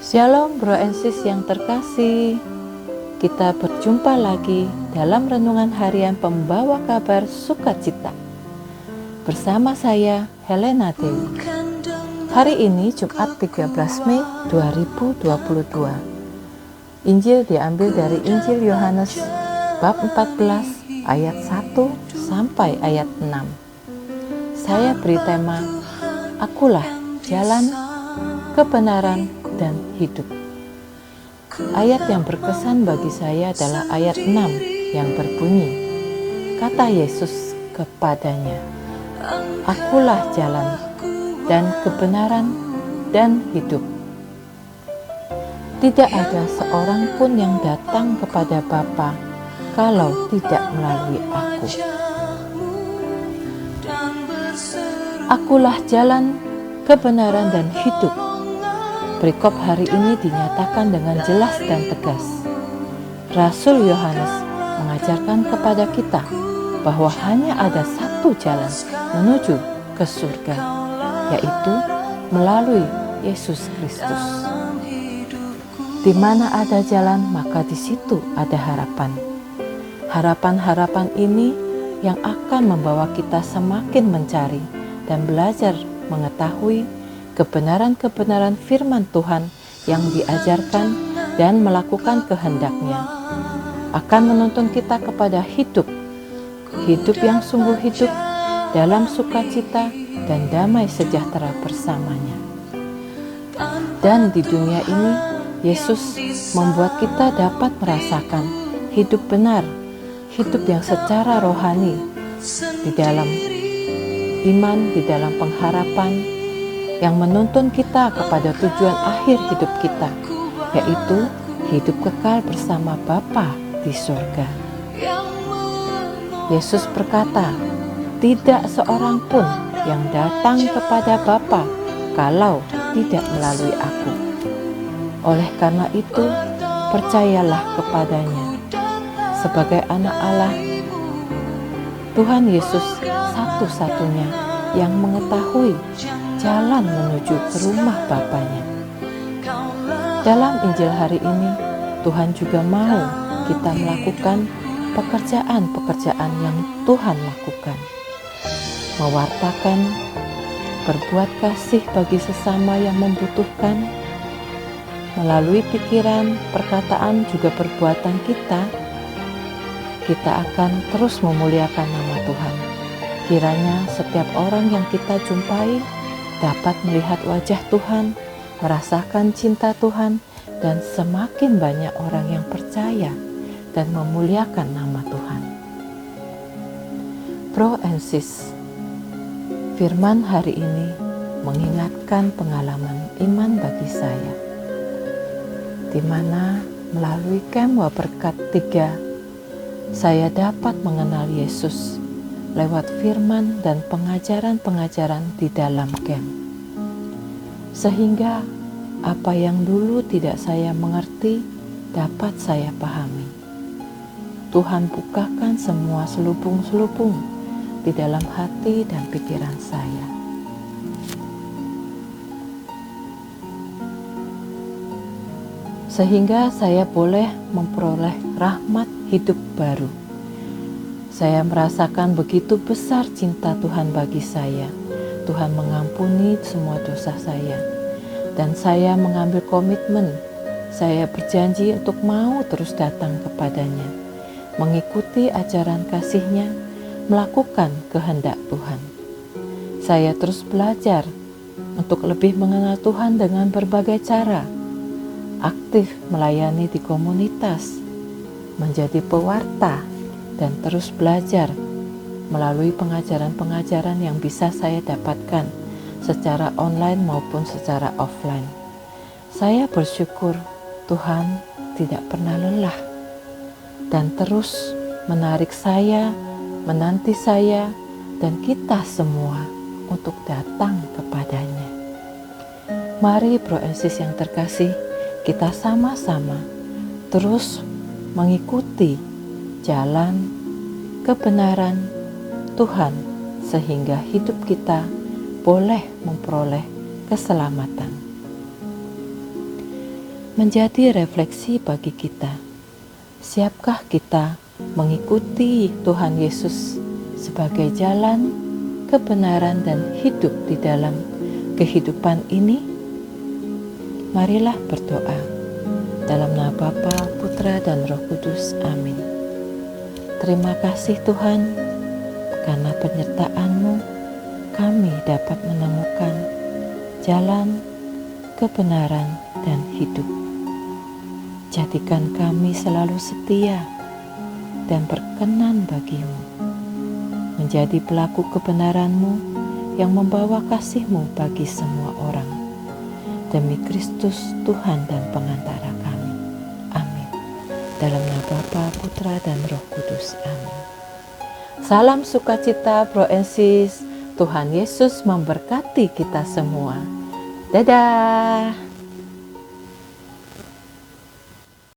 Shalom bro and sis yang terkasih. Kita berjumpa lagi dalam renungan harian pembawa kabar sukacita bersama saya Helena Dewi. Hari ini Jumat 13 Mei 2022. Injil diambil dari Injil Yohanes bab 14 ayat 1 sampai ayat 6. Saya beri tema Akulah jalan, kebenaran, dan hidup. Ayat yang berkesan bagi saya adalah ayat 6 yang berbunyi, kata Yesus kepadanya, Akulah jalan dan kebenaran dan hidup. Tidak ada seorang pun yang datang kepada Bapa kalau tidak melalui aku. Akulah jalan, kebenaran, dan hidup. Perikop hari ini dinyatakan dengan jelas dan tegas. Rasul Yohanes mengajarkan kepada kita bahwa hanya ada satu jalan menuju ke surga, yaitu melalui Yesus Kristus. Di mana ada jalan, maka di situ ada harapan. Harapan-harapan ini yang akan membawa kita semakin mencari dan belajar mengetahui kebenaran-kebenaran firman Tuhan yang diajarkan dan melakukan kehendak-Nya, akan menuntun kita kepada hidup yang sungguh hidup dalam sukacita dan damai sejahtera bersamanya. Dan di dunia ini, Yesus membuat kita dapat merasakan hidup benar, hidup yang secara rohani, di dalam iman, di dalam pengharapan, yang menuntun kita kepada tujuan akhir hidup kita, yaitu hidup kekal bersama Bapa di surga. Yesus berkata, tidak seorang pun yang datang kepada Bapa kalau tidak melalui aku. Oleh karena itu, percayalah kepadanya. Sebagai anak Allah, Tuhan Yesus satu-satunya yang mengetahui jalan menuju ke rumah Bapanya. Dalam Injil hari ini, Tuhan juga mau kita melakukan pekerjaan-pekerjaan yang Tuhan lakukan. Mewartakan, berbuat kasih bagi sesama yang membutuhkan, melalui pikiran, perkataan, juga perbuatan kita akan terus memuliakan nama Tuhan. Kiranya setiap orang yang kita jumpai dapat melihat wajah Tuhan, merasakan cinta Tuhan, dan semakin banyak orang yang percaya dan memuliakan nama Tuhan. Bro and sis, firman hari ini mengingatkan pengalaman iman bagi saya, di mana melalui Camp Waberkat 3, saya dapat mengenal Yesus lewat firman dan pengajaran-pengajaran di dalam camp. Sehingga apa yang dulu tidak saya mengerti dapat saya pahami. Tuhan bukakan semua selubung-selubung di dalam hati dan pikiran saya. Sehingga saya boleh memperoleh rahmat hidup baru. Saya merasakan begitu besar cinta Tuhan bagi saya. Tuhan mengampuni semua dosa saya. Dan saya mengambil komitmen. Saya berjanji untuk mau terus datang kepadanya, mengikuti ajaran kasih-Nya, melakukan kehendak Tuhan. Saya terus belajar untuk lebih mengenal Tuhan dengan berbagai cara. Aktif melayani di komunitas, menjadi pewarta, dan terus belajar melalui pengajaran-pengajaran yang bisa saya dapatkan secara online maupun secara offline. Saya bersyukur Tuhan tidak pernah lelah dan terus menarik saya, menanti saya, dan kita semua untuk datang kepadanya. Mari bro and sis yang terkasih, kita sama-sama terus mengikuti jalan kebenaran Tuhan sehingga hidup kita boleh memperoleh keselamatan. menjadi refleksi bagi kita. Siapkah kita mengikuti Tuhan Yesus sebagai jalan, kebenaran, dan hidup di dalam kehidupan ini? Marilah berdoa. Dalam nama Bapa, Putra, dan Roh Kudus. Amin. Terima kasih Tuhan, karena penyertaan-Mu kami dapat menemukan jalan, kebenaran, dan hidup. Jadikan kami selalu setia dan berkenan bagi-Mu, menjadi pelaku kebenaran-Mu yang membawa kasih-Mu bagi semua orang. Demi Kristus Tuhan dan pengantara kami. Amin. Dalam nama Bapa, Putra, dan Roh Kudus. Amin. Salam sukacita, bro and sis. Tuhan Yesus memberkati kita semua. Dadah.